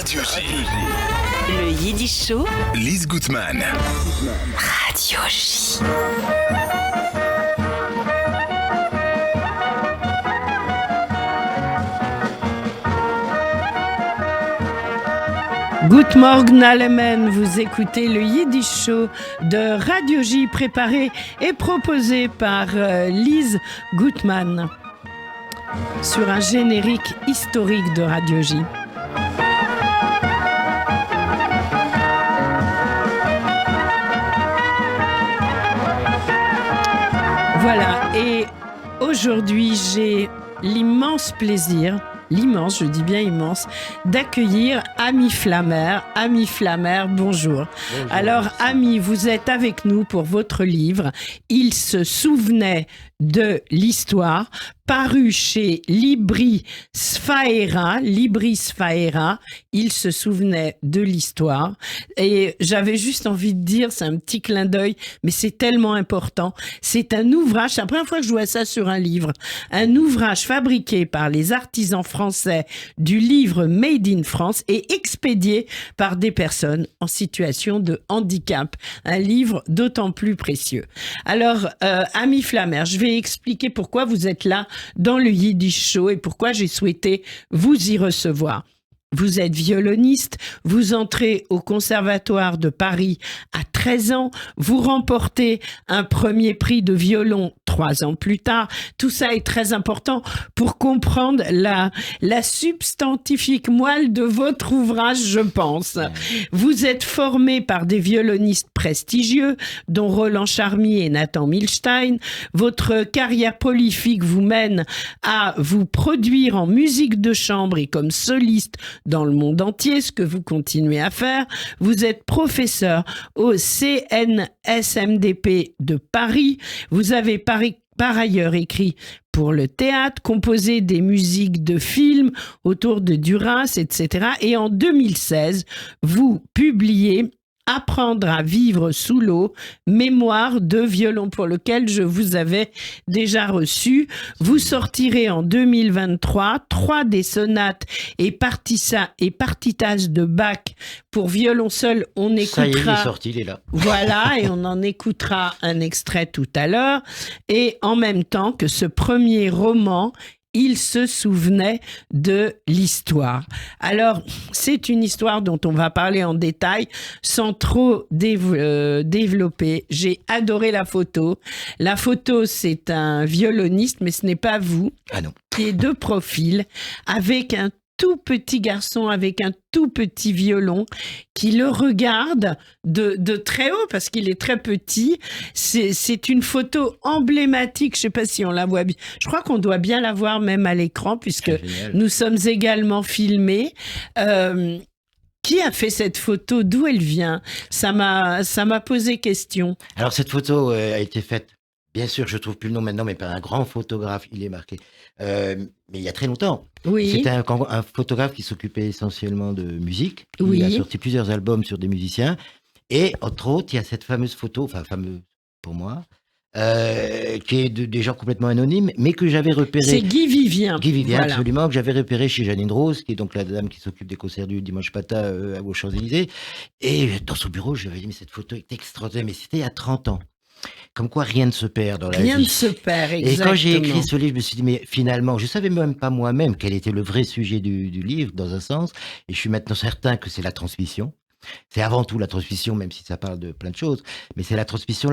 Radio J. Le Yiddish Show. Lise Gutman. Radio J. Good morning, Allemen. Vous écoutez le Yiddish Show de Radio J, préparé et proposé par Lise Gutman sur un générique historique de Radio J. Voilà, et aujourd'hui, j'ai l'immense plaisir, je dis bien immense, d'accueillir Ami Flammer. Ami Flammer, bonjour. Alors, Ami, vous êtes avec nous pour votre livre « Il se souvenait de l'histoire », paru chez Libri Sfaera, il se souvenait de l'histoire. Et j'avais juste envie de dire, c'est un petit clin d'œil, mais c'est tellement important. C'est un ouvrage, c'est la première fois que je vois ça sur un livre, un ouvrage fabriqué par les artisans français du livre Made in France et expédié par des personnes en situation de handicap. Un livre d'autant plus précieux. Alors, Ami Flammer, je vais expliquer pourquoi vous êtes là dans le Yiddish Show et pourquoi j'ai souhaité vous y recevoir. Vous êtes violoniste, vous entrez au Conservatoire de Paris à 13 ans, vous remportez un premier prix de violon 3 ans plus tard. Tout ça est très important pour comprendre la substantifique moelle de votre ouvrage, je pense. Vous êtes formé par des violonistes prestigieux, dont Roland Charmy et Nathan Milstein. Votre carrière prolifique vous mène à vous produire en musique de chambre et comme soliste dans le monde entier, ce que vous continuez à faire. Vous êtes professeur au CNSMDP de Paris. Vous avez par ailleurs écrit pour le théâtre, composé des musiques de films autour de Duras, etc. Et en 2016, vous publiez Apprendre à vivre sous l'eau, mémoire de violon, pour lequel je vous avais déjà reçu. Vous sortirez en 2023 3 des sonates et partitas de Bach pour violon seul. On écoutera. Ça y est, il est sorti, il est là. Voilà, et on en écoutera un extrait tout à l'heure. Et en même temps que ce premier roman, il se souvenait de l'histoire. Alors, c'est une histoire dont on va parler en détail sans trop développer. J'ai adoré la photo. La photo, c'est un violoniste, mais ce n'est pas vous. Ah non. Qui est de profil, avec un tout petit garçon avec un tout petit violon qui le regarde de très haut parce qu'il est très petit. C'est une photo emblématique. Je ne sais pas si on la voit bien. Je crois qu'on doit bien la voir même à l'écran puisque nous sommes également filmés. Qui a fait cette photo? D'où elle vient? Ça m'a posé question. Alors cette photo a été faite, bien sûr, je ne trouve plus le nom maintenant, mais par un grand photographe, il est marqué. Mais il y a très longtemps. Oui. C'était un photographe qui s'occupait essentiellement de musique. Oui. Il a sorti plusieurs albums sur des musiciens. Et entre autres, il y a cette fameuse photo, enfin fameuse pour moi, qui est des gens complètement anonymes, mais que j'avais repéré. C'est Guy Vivien. Guy Vivien, voilà. Absolument, que j'avais repéré chez Janine Rose, qui est donc la dame qui s'occupe des concerts du Dimanche Matin aux Champs-Élysées. Et dans son bureau, je lui avais dit, mais cette photo est extraordinaire. Mais c'était il y a 30 ans. Comme quoi, rien ne se perd dans la vie. Rien ne se perd, exactement. Et quand j'ai écrit ce livre, je me suis dit, mais finalement, je ne savais même pas moi-même quel était le vrai sujet du livre, dans un sens. Et je suis maintenant certain que c'est la transmission. C'est avant tout la transmission, même si ça parle de plein de choses. Mais c'est la transmission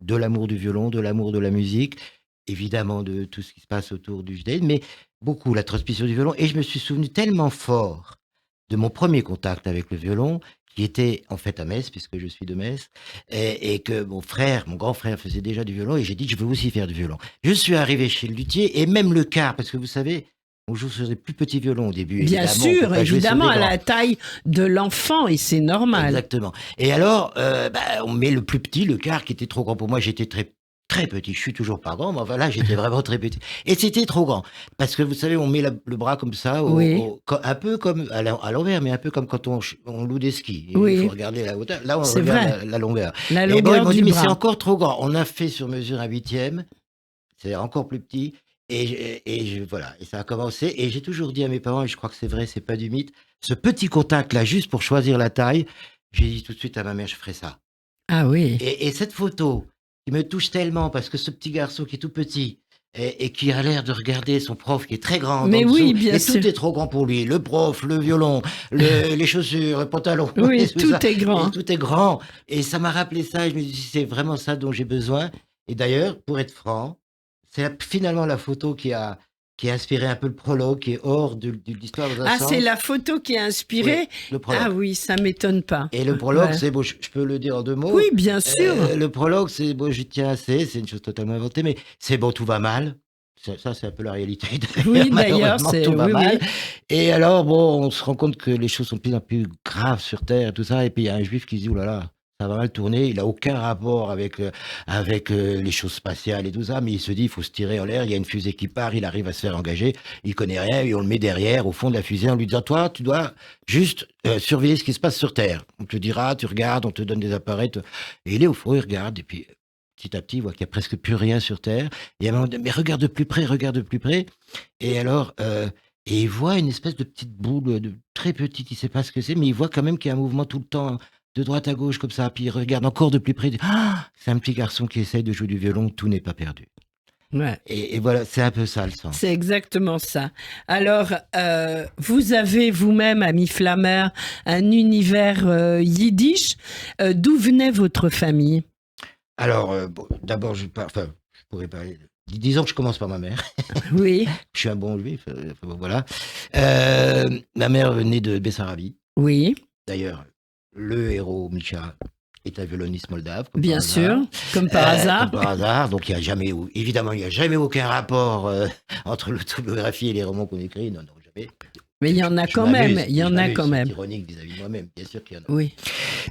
de l'amour du violon, de l'amour de la musique, évidemment de tout ce qui se passe autour du judaïsme, mais beaucoup la transmission du violon. Et je me suis souvenu tellement fort de mon premier contact avec le violon, qui était en fait à Metz, puisque je suis de Metz, et que mon grand frère faisait déjà du violon, et j'ai dit que je veux aussi faire du violon. Je suis arrivé chez le luthier, et même le quart, parce que vous savez, on joue sur des plus petits violons au début. Bien sûr, évidemment, à la taille de l'enfant, et c'est normal. Exactement. Et alors, on met le plus petit, le quart, qui était trop grand pour moi. J'étais très petit, je suis toujours pas grand, mais enfin là, j'étais vraiment très petit. Et c'était trop grand. Parce que vous savez, on met le bras comme ça, oui. un peu comme à l'envers, mais un peu comme quand on loue des skis. Oui. Il faut regarder la hauteur. Là, on c'est regarde vrai. la longueur. La et longueur bon, ils m'ont dit, du mais bras. c'est encore trop grand. On a fait sur mesure un 8e, c'est encore plus petit. Voilà, et ça a commencé. Et j'ai toujours dit à mes parents, et je crois que c'est vrai, c'est pas du mythe, ce petit contact-là, juste pour choisir la taille, j'ai dit tout de suite à ma mère, je ferai ça. Ah oui. Et cette photo qui me touche tellement, parce que ce petit garçon qui est tout petit, et qui a l'air de regarder son prof qui est très grand Mais en oui, dessous, bien et sûr. tout est trop grand pour lui, le prof, le violon, les chaussures, le pantalon, Oui, et tout ça. est grand. Et tout est grand. Et ça m'a rappelé ça, et je me dis, c'est vraiment ça dont j'ai besoin. Et d'ailleurs, pour être franc, c'est finalement la photo qui a inspiré un peu le prologue, qui est hors de l'histoire dans un Ah, sens. c'est la photo qui a inspiré? Oui, le prologue. Ah oui, ça m'étonne pas. Et le prologue, Ouais. c'est, bon, je peux le dire en 2 mots. Oui, bien sûr. Le prologue, c'est, bon, j'y tiens assez, c'est une chose totalement inventée, mais c'est bon, tout va mal. Ça, c'est un peu la réalité. Oui, d'ailleurs, Malheureusement, c'est tout va oui, mal. oui. Et alors, bon, on se rend compte que les choses sont de plus en plus graves sur Terre et tout ça. Et puis, il y a un juif qui se dit, oh là là, ça va mal tourner. Il n'a aucun rapport avec les choses spatiales et tout ça, mais il se dit, il faut se tirer en l'air. Il y a une fusée qui part, il arrive à se faire engager. Il connaît rien et on le met derrière, au fond de la fusée, en lui disant, toi, tu dois juste surveiller ce qui se passe sur Terre. On te dira, tu regardes, on te donne des appareils. Et il est au fond, il regarde. Et puis, petit à petit, il voit qu'il n'y a presque plus rien sur Terre. Et à un moment donné, mais regarde de plus près, regarde de plus près. Et alors, et il voit une espèce de petite boule, très petite, il ne sait pas ce que c'est, mais il voit quand même qu'il y a un mouvement tout le temps, de droite à gauche, comme ça. Puis il regarde encore de plus près, il dit, ah, c'est un petit garçon qui essaye de jouer du violon, tout n'est pas perdu. Ouais. Et voilà, c'est un peu ça le sens. C'est exactement ça. Alors, vous avez vous-même, ami Flammer, un univers yiddish. D'où venait votre famille? Alors, bon, d'abord, je pourrais parler. Disons que je commence par ma mère. Oui, Je suis un bon juif, bon, voilà. Ma mère venait de Bessarabie. oui, D'ailleurs, le héros, Misha, est un violoniste moldave. Comme bien par sûr, hasard. comme par hasard. Comme par hasard. Donc, évidemment, il n'y a jamais aucun rapport entre l'autobiographie et les romans qu'on écrit. Non, non, jamais. Mais il y en a Je quand m'amuse, même, il y en je a m'amuse, quand c'est même. ironique vis-à-vis de moi-même, bien sûr qu'il y en a. Oui,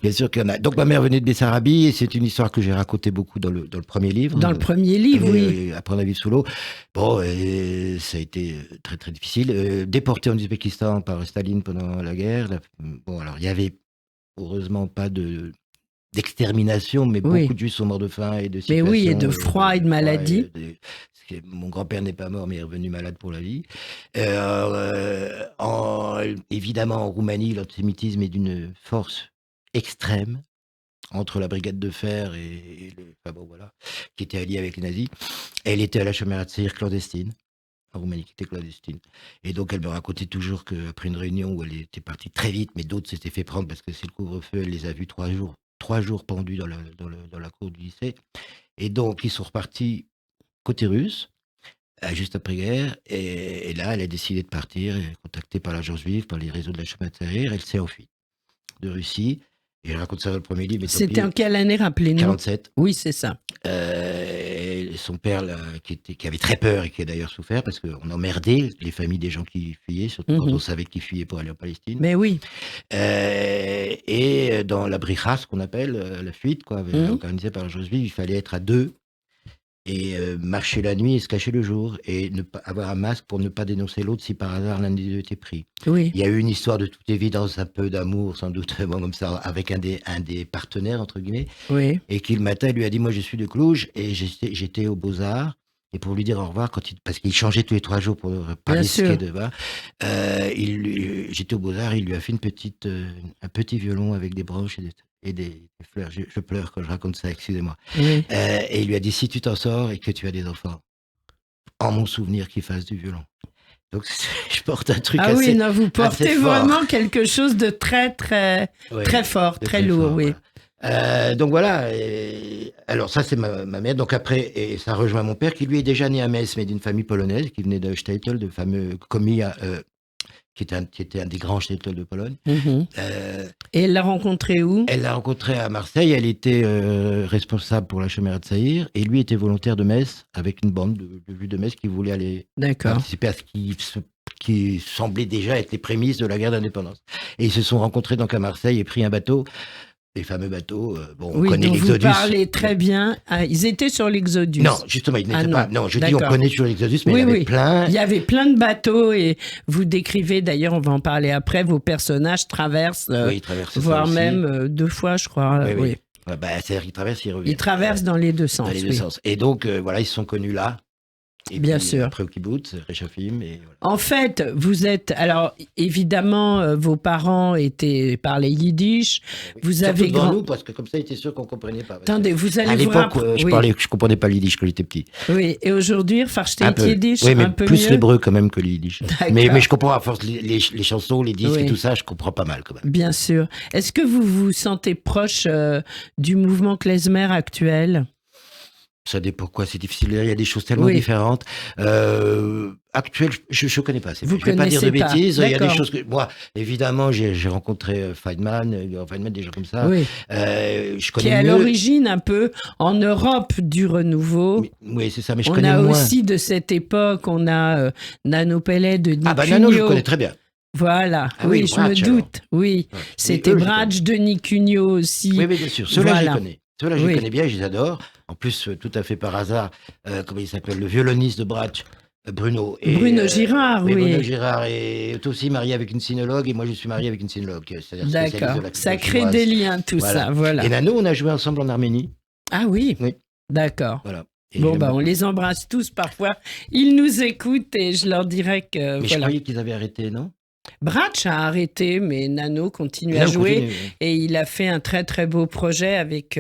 Bien sûr qu'il y en a. Donc, ma mère venait de Bessarabie et c'est une histoire que j'ai racontée beaucoup dans le premier livre. dans le premier livre, oui. Apprendre à vivre sous l'eau. Bon, ça a été très, très difficile. Déporté en Ouzbékistan par Staline pendant la guerre. Bon, alors, il y avait heureusement pas d'extermination, mais Oui. beaucoup de Juifs sont morts de faim et de Mais situations. oui, et de froid et de maladie. Mon grand-père n'est pas mort, mais est revenu malade pour la vie. Évidemment, en Roumanie, l'antisémitisme est d'une force extrême entre la brigade de fer enfin bon, voilà, qui était alliée avec les nazis. Elle était à la Shomer HaTzair clandestine, en Roumanie, qui était clandestine. Et donc, elle me racontait toujours qu'après une réunion où elle était partie très vite, mais d'autres s'étaient fait prendre parce que c'est le couvre-feu, elle les a vus 3 jours pendus dans la cour du lycée. Et donc, ils sont repartis côté russe, juste après-guerre. Et là, elle a décidé de partir, contactée par l'agence juive, par les réseaux de la Shomer HaTzair. Elle s'est enfuie de Russie. Et elle raconte ça dans le premier livre. C'était en quelle année, rappelez-nous? 47. Oui, c'est ça. Et son père, là, qui avait très peur et qui a d'ailleurs souffert parce qu'on emmerdait les familles des gens qui fuyaient, surtout quand on savait qu'ils fuyaient pour aller en Palestine. Mais oui, Et dans la bricha, ce qu'on appelle la fuite, quoi, organisée par la justice, il fallait être à 2 et marcher la nuit et se cacher le jour et ne pas avoir un masque pour ne pas dénoncer l'autre si par hasard l'un des deux était pris. oui. Il y a eu une histoire de toute évidence, un peu d'amour sans doute, bon, comme ça, avec un des partenaires, entre guillemets, Oui, et qui le matin lui a dit, moi je suis de Cluj et j'étais aux Beaux-Arts. Et pour lui dire au revoir, parce qu'il changeait tous les 3 jours pour ne pas Bien risquer sûr. de voir, j'étais aux Beaux-Arts, il lui a fait un petit violon avec des branches et des fleurs. Je pleure quand je raconte ça, excusez-moi. oui. Et il lui a dit, si tu t'en sors et que tu as des enfants, en mon souvenir qu'ils fassent du violon. Donc je porte un truc Ah assez, oui, non, vous portez assez fort. vraiment quelque chose de très, très, Ouais, très fort, de très lourd, fort, oui. voilà. Donc voilà, alors ça c'est ma mère, donc après, et ça rejoint mon père qui lui est déjà né à Metz, mais d'une famille polonaise, qui venait de Shtetl, de fameux commis, qui était un des grands Shtetl de Pologne. Mhm. Et elle l'a rencontré où? Elle l'a rencontré à Marseille, elle était responsable pour la Shomer HaTzair, et lui était volontaire de Metz, avec une bande de juifs de Metz qui voulait aller D'accord. participer à ce qui semblait déjà être les prémices de la guerre d'indépendance. Et ils se sont rencontrés donc à Marseille et pris un bateau, les fameux bateaux, bon, on Oui, connaît dont vous l'Exodus. parlez très bien. Ah, ils étaient sur l'Exodus. Non, justement, ils n'étaient pas. Non, je dis on d'accord. connaît sur l'Exodus, mais Oui, il y en avait oui. plein. Il y avait plein de bateaux et vous décrivez, d'ailleurs, on va en parler après, vos personnages traversent, Oui, ils traversaient ça voire aussi. même 2 fois, je crois. Oui, oui. oui. Ouais, bah, c'est-à-dire qu'ils traversent, ils reviennent. Ils traversent dans les 2 sens. Dans les deux oui. sens. Et donc, voilà, ils se sont connus là. Et Bien puis, sûr. après au kibbutz, Rechafim, et voilà. En fait, vous êtes... Alors, évidemment, vos parents parlaient yiddish. Oui. Vous Surtout avez devant nous, parce que comme ça, il était sûr qu'on comprenait pas. Parce que Attendez, vous allez à vous l'époque, rapprocher. je comprenais pas le yiddish quand j'étais petit. Oui, et aujourd'hui, Un versteht peu. Yiddish Oui, mais un peu plus mieux. l'hébreu quand même que le yiddish. D'accord. Mais je comprends à force les chansons, les disques Oui. et tout ça, je comprends pas mal quand même. Bien sûr. Est-ce que vous vous sentez proche du mouvement klezmer actuel? Ça dépend quoi, c'est difficile. Il y a des choses tellement Oui. différentes. Actuelles, je ne connais pas. Vous Je vais pas dire de connaissez pas. bêtises. Il y a des D'accord. choses que moi, évidemment, j'ai rencontré Feynman, des gens comme ça. Oui. Je Qui connais est à mieux. l'origine un peu en Europe du renouveau. Oui, c'est ça. Mais je On connais a moins. aussi de cette époque, on a Nano Pellet de Nick Ah bah Nano, je Cugno. connais très bien. Voilà, Ah oui, oui, je Bratch, me doute. Oui, Ouais. c'était Et eux, je Bratch de Nick Cugno aussi. Oui, bien sûr. Ceux-là, je Voilà. les connais. Ceux-là, je Oui. les connais bien, je les adore. En plus, tout à fait par hasard, comment il s'appelle, le violoniste de Bratch, Bruno. Bruno Girard, oui. Bruno Girard est aussi marié avec une sinologue et moi, je suis marié avec une sinologue, c'est-à-dire spécialiste D'accord. de la Ça culture crée chinoise. des liens, tout Voilà. ça. Voilà. Et Nano, on a joué ensemble en Arménie. Ah oui, Oui. D'accord. Voilà. Et Bon, j'aime bah, on beaucoup. les embrasse tous parfois. Ils nous écoutent et je leur dirais que. Mais je voilà. croyais qu'ils avaient arrêté, non? Bratch a arrêté, mais Nano continue Là, à on jouer. continue, oui. Et il a fait un très très beau projet avec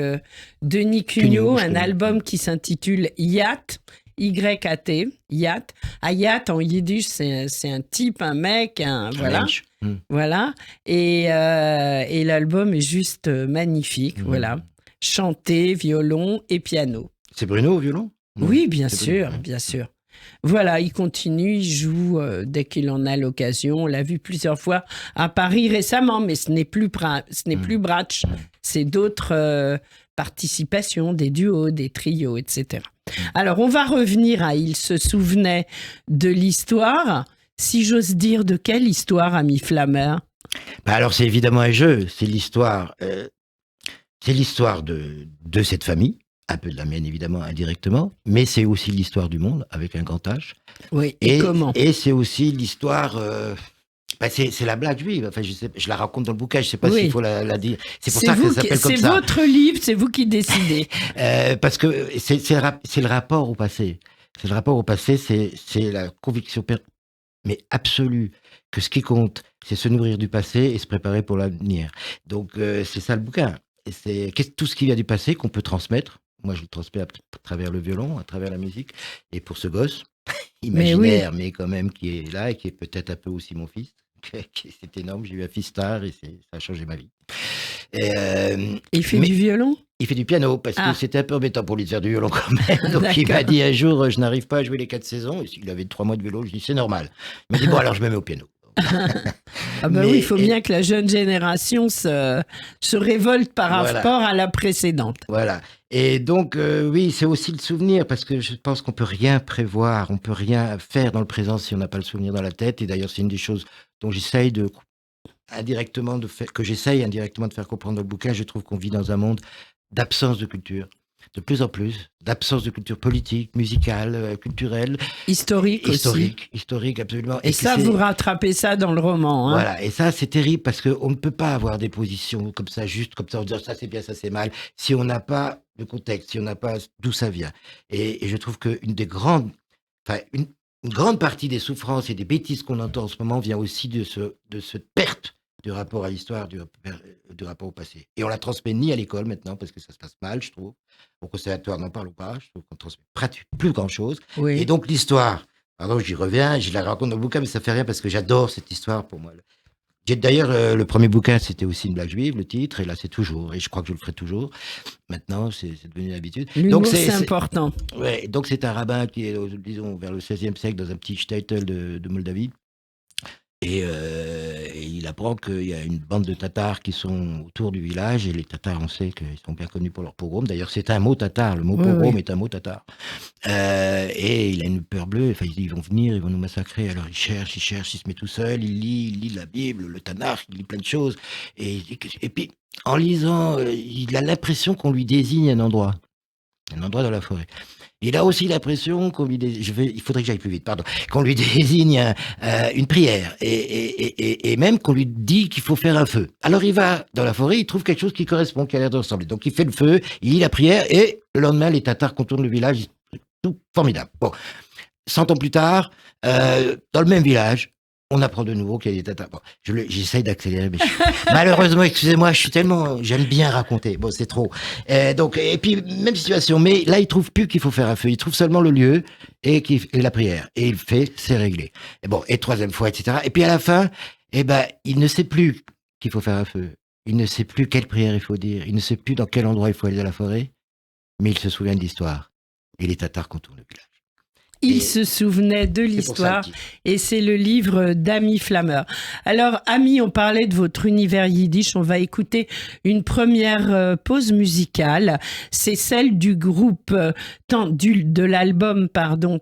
Denis Cugno, Cugno, je un connais. album qui s'intitule Yat, Y-A-T, Yat. Ayat en yiddish, c'est un type, un mec, voilà. Mensch. Voilà. Et l'album est juste magnifique, voilà. Chanté, violon et piano. C'est Bruno au violon? Non, Oui, bien c'est sûr, Bruno. bien sûr. Voilà, il continue, il joue dès qu'il en a l'occasion. On l'a vu plusieurs fois à Paris récemment, mais ce n'est plus Bratch, c'est d'autres participations, des duos, des trios, etc. Alors, on va revenir à Il se souvenait de l'histoire. Si j'ose dire, de quelle histoire, ami Flammer? Bah alors, c'est évidemment un jeu. C'est l'histoire de cette famille. Un peu de la mienne, évidemment, indirectement, mais c'est aussi l'histoire du monde, avec un grand H. Oui, et comment? Et c'est aussi l'histoire... c'est la blague juive. Enfin, je la raconte dans le bouquin, je ne sais pas Oui. s'il faut la dire. C'est pour ça que ça s'appelle comme C'est ça. votre livre, c'est vous qui décidez. Parce que c'est le rapport au passé. C'est le rapport au passé, c'est la conviction mais absolue que ce qui compte, c'est se nourrir du passé et se préparer pour l'avenir. Donc, c'est ça le bouquin. Et c'est tout ce qui vient du passé qu'on peut transmettre. Moi, je le transmets à travers le violon, à travers la musique. Et pour ce gosse, imaginaire, mais quand même, qui est là et qui est peut-être un peu aussi mon fils, c'est énorme. J'ai eu un fils tard et ça a changé ma vie. Il fait du violon? Il fait du piano, parce que c'était un peu embêtant pour lui de faire du violon quand même. Donc il m'a dit un jour, je n'arrive pas à jouer les 4 saisons. Il avait 3 mois de vélo, je dis c'est normal. Il m'a dit bon alors je me mets au piano. Ah bah oui, il faut bien que la jeune génération se révolte par rapport à la précédente. Voilà. Et donc, oui, c'est aussi le souvenir, parce que je pense qu'on peut rien prévoir, on peut rien faire dans le présent si on n'a pas le souvenir dans la tête. Et d'ailleurs, c'est une des choses dont j'essaye indirectement de faire comprendre dans le bouquin. Je trouve qu'on vit dans un monde d'absence de culture. De plus en plus, d'absence de culture politique, musicale, culturelle. Historique aussi. Historique, absolument. Et ça, vous rattrapez ça dans le roman. Hein. Voilà, et ça, c'est terrible parce qu'on ne peut pas avoir des positions comme ça, juste comme ça, en disant ça c'est bien, ça c'est mal, si on n'a pas de contexte, si on n'a pas d'où ça vient. Et je trouve qu'une des grandes, une grande partie des souffrances et des bêtises qu'on entend en ce moment vient aussi de cette perte du rapport à l'histoire, du rapport au passé. Et on la transmet ni à l'école maintenant, parce que ça se passe mal, je trouve. Au conservatoire, n'en parlons pas, je trouve qu'on transmet pratiquement plus grand-chose. Oui. Et donc l'histoire, pardon, j'y reviens, je la raconte dans le bouquin, mais ça fait rien parce que j'adore cette histoire pour moi. D'ailleurs, le premier bouquin, c'était aussi une blague juive, le titre, et là c'est toujours, et je crois que je le ferai toujours. Maintenant, c'est devenu une habitude. L'humour, c'est important. Ouais, donc c'est un rabbin qui est, disons, vers le XVIe siècle, dans un petit shtetl de Moldavie. Et il apprend qu'il y a une bande de Tatars qui sont autour du village. Et les Tatars, on sait qu'ils sont bien connus pour leur pogrom. D'ailleurs, c'est un mot tatar. Le mot pogrom est un mot tatar. Et il a une peur bleue. Enfin, il dit, ils vont venir, ils vont nous massacrer. Alors il cherche, il se met tout seul. Il lit la Bible, le Tanakh, il lit plein de choses. Et puis, en lisant, il a l'impression qu'on lui désigne un endroit dans la forêt. Il a aussi l'impression qu'on lui il faudrait que j'aille plus vite, pardon, qu'on lui désigne une prière et même qu'on lui dit qu'il faut faire un feu. Alors il va dans la forêt, il trouve quelque chose qui correspond, qui a l'air de ressembler. Donc il fait le feu, il lit la prière et le lendemain les Tatars contournent le village, tout formidable. Bon, 100 ans plus tard, dans le même village, on apprend de nouveau qu'il y a des tatas. Bon, j'essaye d'accélérer, mais malheureusement, excusez-moi, j'aime bien raconter. Bon, c'est trop. Et puis, même situation, mais là, il trouve plus qu'il faut faire un feu. Il trouve seulement le lieu et la prière. Et il fait, c'est réglé. Et bon, et troisième fois, etc. Et puis à la fin, il ne sait plus qu'il faut faire un feu. Il ne sait plus quelle prière il faut dire. Il ne sait plus dans quel endroit il faut aller dans la forêt. Mais il se souvient de l'histoire. Et les Tatars contournent le village. Il se souvenait de l'histoire et c'est le livre d'Ami Flammer. Alors, Ami, on parlait de votre univers yiddish. On va écouter une première pause musicale. C'est celle du groupe, de l'album,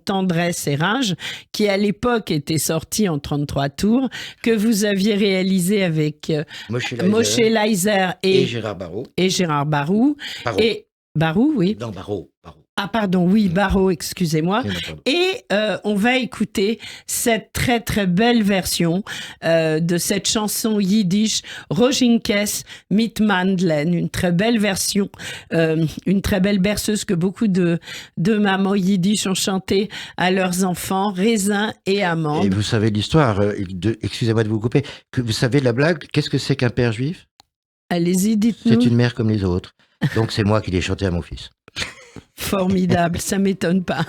Tendresse et Rage, qui à l'époque était sorti en 33 tours, que vous aviez réalisé avec Moshe Leiser et Gérard Barou. Barou, oui. Non, Barou. Ah pardon, oui, Barrault, excusez-moi. Et on va écouter cette très très belle version de cette chanson yiddish, Rojinkes mit Mandlen, une très belle version, une très belle berceuse que beaucoup de mamans yiddish ont chanté à leurs enfants, raisin et amandes. Et vous savez l'histoire, excusez-moi de vous couper, que vous savez la blague, qu'est-ce que c'est qu'un père juif ? Allez-y, dites-nous. C'est une mère comme les autres. Donc c'est moi qui l'ai chanté à mon fils. Formidable, ça m'étonne pas.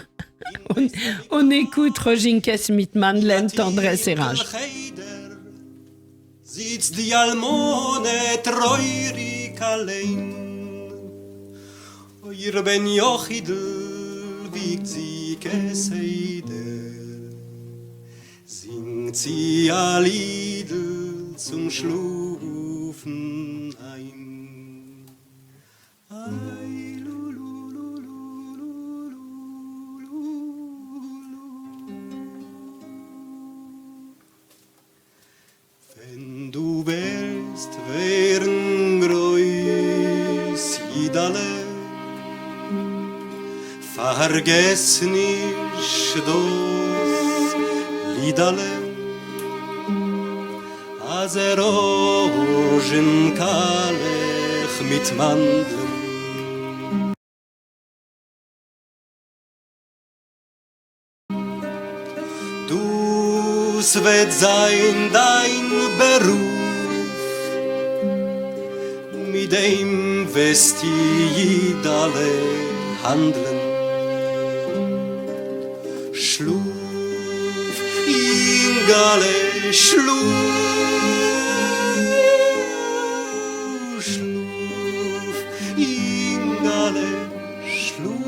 On écoute Rojinkes mit Mandlen, Tendresse et Rage. Sitzt die Almone treurig allein. Ihr Ben Jochidl wiegt sie Geseider. Singt sie a Liedl zum Schlufen ein. Wenn du wärst, wären groß Idale, vergess nicht das Liedale, als Rosenkalech mit Mandeln. Es wird sein dein Beruf, mit dem wirst du alle handeln. Schluf, Ingale, schluf, schluf, Ingale, schluf.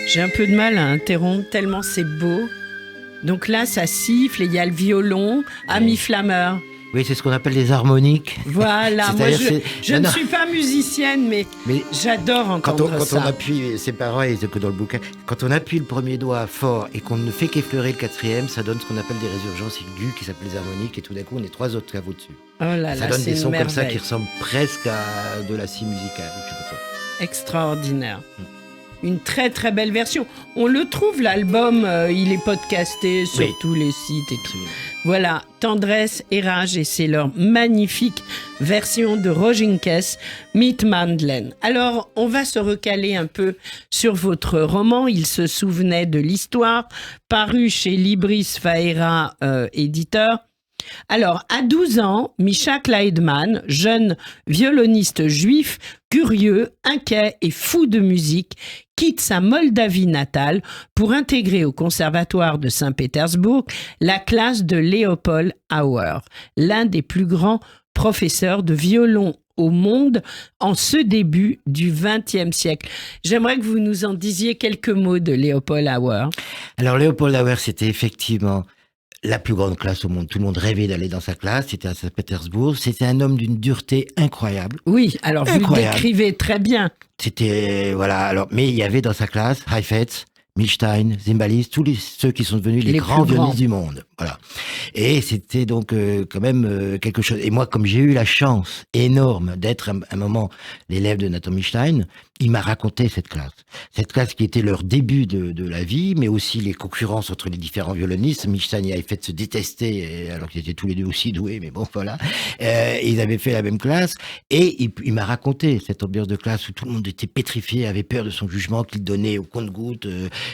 J'ai un peu de mal à interrompre tellement c'est beau. Donc là, ça siffle et il y a le violon, Ami Flammer. Oui, c'est ce qu'on appelle les harmoniques. Voilà, moi je ne suis pas musicienne, mais j'adore entendre ça. Quand on appuie, c'est pareil que dans le bouquin, quand on appuie le premier doigt fort et qu'on ne fait qu'effleurer le quatrième, ça donne ce qu'on appelle des résurgences aiguës qui s'appellent les harmoniques et tout d'un coup on est trois autres claveaux dessus. Oh là là, ça donne c'est des sons une comme ça merveille. qui ressemblent presque à de la scie musicale. Je sais pas quoi. Extraordinaire. Une très très belle version. On le trouve l'album, il est podcasté sur Oui. tous les sites et tout. Voilà, Tendresse et Rage, et c'est leur magnifique version de Roginkes, Meet Madeleine. Alors, on va se recaler un peu sur votre roman. Il se souvenait de l'histoire, paru chez Libris Faera, éditeur. Alors, à 12 ans, Misha Kleidman, jeune violoniste juif, curieux, inquiet et fou de musique, quitte sa Moldavie natale pour intégrer au conservatoire de Saint-Pétersbourg la classe de Leopold Auer, l'un des plus grands professeurs de violon au monde en ce début du XXe siècle. J'aimerais que vous nous en disiez quelques mots de Leopold Auer. Alors, Leopold Auer, c'était effectivement la plus grande classe au monde. Tout le monde rêvait d'aller dans sa classe. C'était à Saint-Pétersbourg. C'était un homme d'une dureté incroyable. Oui, alors vous le Incroyable. décrivez très bien. C'était, voilà, alors, mais il y avait dans sa classe Heifetz, Milstein, Zimbalist, ceux qui sont devenus les Les grands plus grands. violonistes du monde. Voilà. Et c'était donc quand même quelque chose. Et moi, comme j'ai eu la chance énorme d'être un moment l'élève de Nathan Milstein, il m'a raconté cette classe. Cette classe qui était leur début de la vie, mais aussi les concurrences entre les différents violonistes. Milstein et Heifetz se détestaient, alors qu'ils étaient tous les deux aussi doués, mais bon, voilà. Ils avaient fait la même classe. Et il m'a raconté cette ambiance de classe où tout le monde était pétrifié, avait peur de son jugement qu'il donnait au compte-gouttes.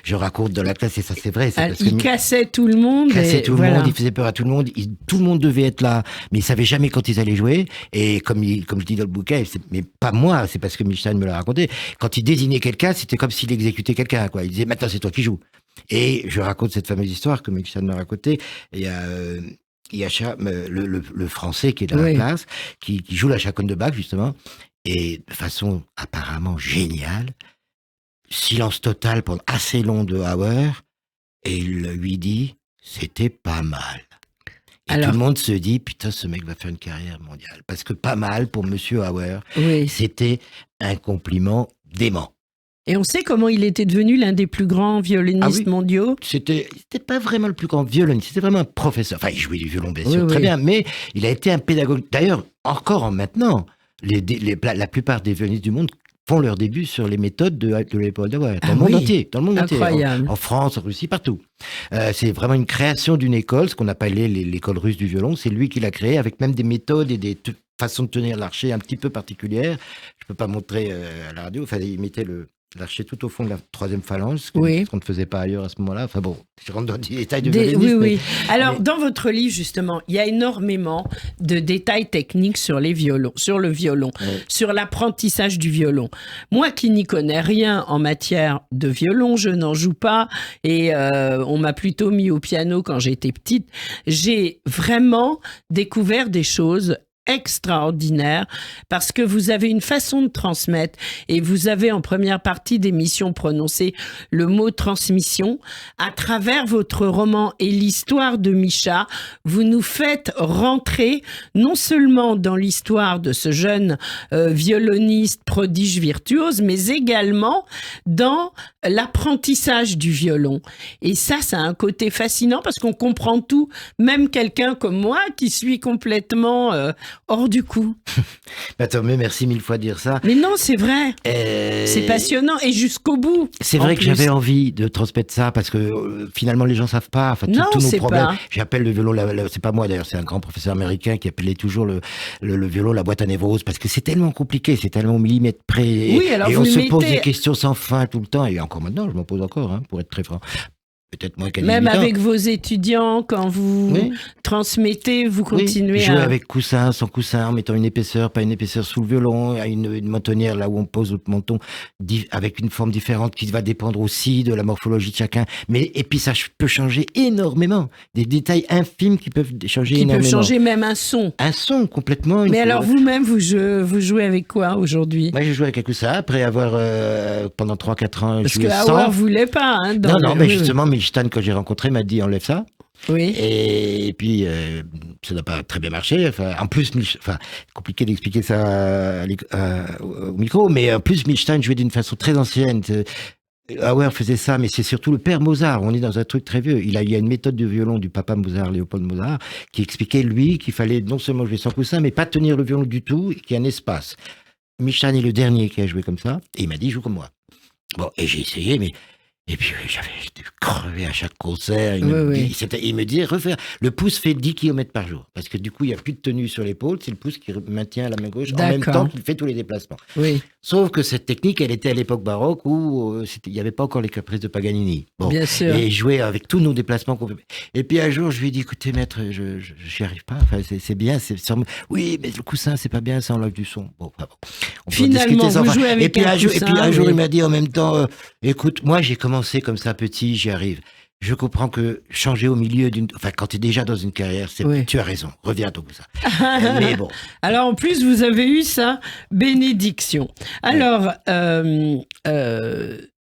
Je raconte dans la classe, et ça c'est vrai. C'est parce que Il cassait tout le monde. cassait tout le voilà. monde, il faisait peur à tout le monde, tout le monde devait être là, mais ils savaient jamais quand ils allaient jouer. Et comme je dis dans le bouquin, mais pas moi, c'est parce que Milstein me l'a raconté, quand il désignait quelqu'un, c'était comme s'il exécutait quelqu'un, quoi. Il disait, maintenant c'est toi qui joues. Et je raconte cette fameuse histoire que Milstein m'a racontée. Il y a le français qui est dans la Oui. classe, qui joue la chaconne de Bach, justement, et de façon apparemment géniale, silence total pendant assez long de Auer, et il lui dit, c'était pas mal. Et Alors- tout le monde se dit, putain, ce mec va faire une carrière mondiale. Parce que pas mal, pour Monsieur Auer, Oui. c'était un compliment dément. Et on sait comment il était devenu l'un des plus grands violonistes Ah oui. mondiaux. C'était pas vraiment le plus grand violoniste, c'était vraiment un professeur. Enfin, il jouait du violon, bien sûr, Oui, très oui. bien, mais il a été un pédagogue. D'ailleurs, encore maintenant, la plupart des violonistes du monde font leur début sur les méthodes de Leopold Auer, dans Ah le monde oui. entier, dans le monde entier, Incroyable. en France, en Russie, partout. C'est vraiment une création d'une école, ce qu'on appelait l'école russe du violon. C'est lui qui l'a créé, avec même des méthodes et des façons de tenir l'archet un petit peu particulières. Je peux pas montrer à la radio. Enfin, il mettait l'archet tout au fond de la troisième phalange, Oui. ce qu'on ne faisait pas ailleurs à ce moment-là. Enfin bon, je rentre dans les détails de Oui, violonisme. oui. mais- Alors, mais- dans votre livre, justement, il y a énormément de détails techniques sur les violons, sur le violon, Ouais. sur l'apprentissage du violon. Moi qui n'y connais rien en matière de violon, je n'en joue pas, et on m'a plutôt mis au piano quand j'étais petite, j'ai vraiment découvert des choses extraordinaire parce que vous avez une façon de transmettre et vous avez en première partie d'émission prononcé le mot transmission. À travers votre roman et l'histoire de Misha, vous nous faites rentrer non seulement dans l'histoire de ce jeune violoniste prodige virtuose, mais également dans l'apprentissage du violon. Et ça a un côté fascinant parce qu'on comprend tout, même quelqu'un comme moi qui suis complètement hors du coup. Attends, mais merci mille fois de dire ça. Mais non, c'est vrai. C'est passionnant et jusqu'au bout. C'est en vrai que plus. j'avais envie de transmettre ça parce que finalement les gens savent pas. Enfin, Non, tous nos c'est problèmes. pas. J'appelle le violon, c'est pas moi d'ailleurs, c'est un grand professeur américain qui appelait toujours le violon la boîte à névrose parce que c'est tellement compliqué, c'est tellement au millimètre près. Oui, alors et vous on le se pose mettez- des questions sans fin tout le temps et encore maintenant, je m'en pose encore, hein, pour être très franc. Peut-être moins qu'à 18 Même ans. avec vos étudiants, quand vous Oui. transmettez, vous continuez Jouer à... avec coussin, sans coussin, en mettant une épaisseur, pas une épaisseur sous le violon, une mentonnière là où on pose notre menton, avec une forme différente qui va dépendre aussi de la morphologie de chacun. Et puis ça peut changer énormément. Des détails infimes qui peuvent changer qui énormément. peuvent changer même un son. Un son complètement. Mais alors vous-même, vous jouez avec quoi aujourd'hui? Moi j'ai joué avec un coussin après avoir pendant 3-4 ans Parce joué que sans. Auer voulait pas. Hein, dans Non, le- mais oui, justement, Milstein, quand j'ai rencontré, m'a dit enlève ça. Oui. Et puis, ça n'a pas très bien marché. Enfin, en plus, compliqué d'expliquer ça au micro, mais en plus, Milstein jouait d'une façon très ancienne. Auer faisait ça, mais c'est surtout le père Mozart. On est dans un truc très vieux. Il y a une méthode de violon du papa Mozart, Léopold Mozart, qui expliquait, lui, qu'il fallait non seulement jouer sans coussin, mais pas tenir le violon du tout, et qu'il y a un espace. Michan est le dernier qui a joué comme ça. Et il m'a dit, joue comme moi. Bon, et j'ai essayé, mais... Et puis, j'étais crevé à chaque concert. Il me dit, refaire. Le pouce fait 10 km par jour. Parce que du coup, il n'y a plus de tenue sur l'épaule. C'est le pouce qui maintient la main gauche en même temps qu'il fait tous les déplacements. Oui. Sauf que cette technique, elle était à l'époque baroque où il n'y avait pas encore les caprices de Paganini. Bon. Bien sûr. Et il jouait avec tous nos déplacements qu'on fait. Et puis un jour, je lui ai dit, écoutez, maître, je n'y arrive pas. Enfin, c'est bien. Oui, mais le coussin, c'est pas bien, ça enlève du son. Bon, enfin, bon. Finalement, vous jouez avec un coussin. Et puis un jour, il m'a dit en même temps, écoute, moi, j'ai commencé comme ça petit, j'y arrive. Je comprends que changer au milieu quand tu es déjà dans une carrière, tu as raison, reviens à ton coussin. Mais bon. Alors en plus, vous avez eu ça, bénédiction. Alors,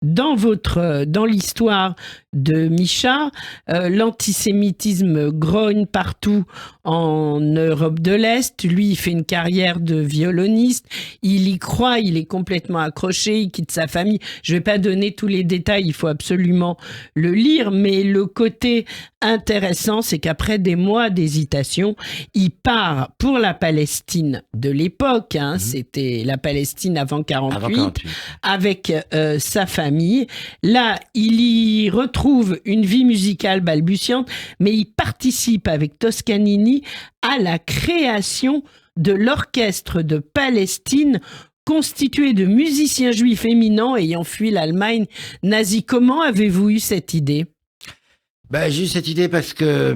dans l'histoire de Micha, l'antisémitisme grogne partout en Europe de l'Est. Lui, il fait une carrière de violoniste. Il y croit, il est complètement accroché, il quitte sa famille. Je ne vais pas donner tous les détails, il faut absolument le lire, mais le côté intéressant, c'est qu'après des mois d'hésitation, il part pour la Palestine de l'époque, c'était la Palestine avant 48, avec sa famille. Là, il y retrouve une vie musicale balbutiante, mais il participe avec Toscanini à la création de l'orchestre de Palestine, constitué de musiciens juifs éminents ayant fui l'Allemagne nazie. Comment avez-vous eu cette idée ? J'ai eu cette idée parce que,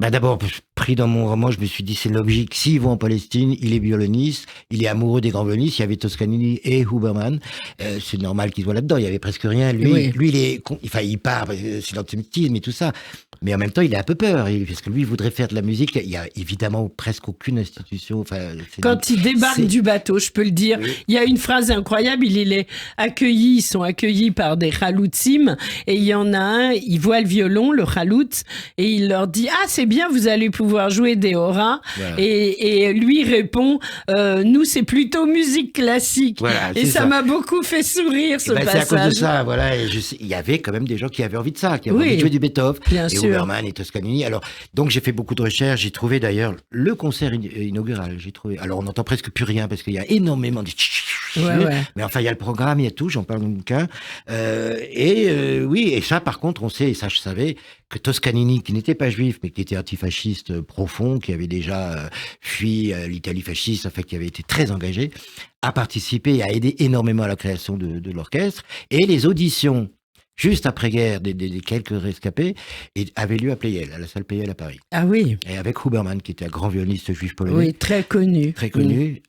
d'abord, pris dans mon roman, je me suis dit, c'est logique. S'il va en Palestine, il est violoniste, il est amoureux des grands violonistes. Il y avait Toscanini et Huberman. C'est normal qu'il soit là-dedans. Il y avait presque rien. Lui, il part, c'est l'antisémitisme et tout ça. Mais en même temps, il a un peu peur. Parce que lui, il voudrait faire de la musique. Il y a évidemment presque aucune institution. Quand il débarque du bateau, je peux le dire, il y a une phrase incroyable. Ils sont accueillis par des chaloutsim. Et il y en a un, il voit le violon, le chalout, et il leur dit, ah, c'est bien, vous allez pouvoir jouer des auras. Voilà. Et lui répond, nous, c'est plutôt musique classique. Voilà, et ça m'a beaucoup fait sourire, ce passage. C'est à cause de ça, voilà. Et il y avait quand même des gens qui avaient envie de ça, qui avaient envie de jouer du Beethoven. Bien sûr. Huberman et Toscanini. Alors, donc j'ai fait beaucoup de recherches. J'ai trouvé d'ailleurs le concert inaugural. Alors, on n'entend presque plus rien parce qu'il y a énormément de... Mais enfin, il y a le programme, il y a tout. J'en parle dans le bouquin. Et ça, par contre, on sait, et ça je savais, que Toscanini, qui n'était pas juif, mais qui était antifasciste profond, qui avait déjà fui l'Italie fasciste, enfin, qui avait été très engagé, a participé et a aidé énormément à la création de l'orchestre. Et les auditions juste après-guerre, des quelques rescapés, avait lieu à Pleyel, à la salle Pleyel à Paris. Ah oui. Et avec Huberman, qui était un grand violoniste juif polonais. Oui, très connu. Très connu.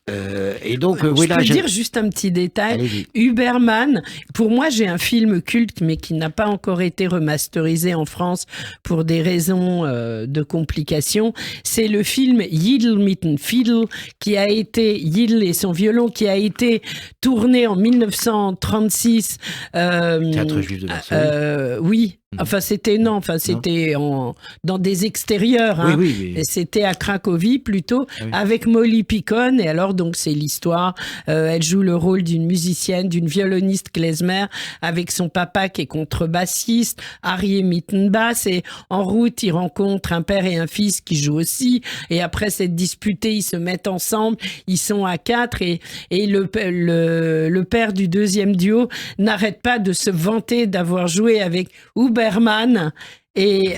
Et donc, je peux dire juste un petit détail. Allez-y. Huberman, pour moi, j'ai un film culte, mais qui n'a pas encore été remasterisé en France pour des raisons de complications. C'est le film Yidl mitten Fiddle, Yidl et son violon, qui a été tourné en 1936. Théâtre juif de oui. Enfin, c'était dans des extérieurs. Hein. Oui. Et c'était à Cracovie plutôt, avec Molly Picon. Et alors, donc, c'est l'histoire. Elle joue le rôle d'une musicienne, d'une violoniste klezmer, avec son papa qui est contrebassiste, Harry Mittenbass. Et en route, ils rencontrent un père et un fils qui jouent aussi. Et après cette disputée, ils se mettent ensemble. Ils sont à 4 et le père du deuxième duo n'arrête pas de se vanter d'avoir joué avec Huberman. Et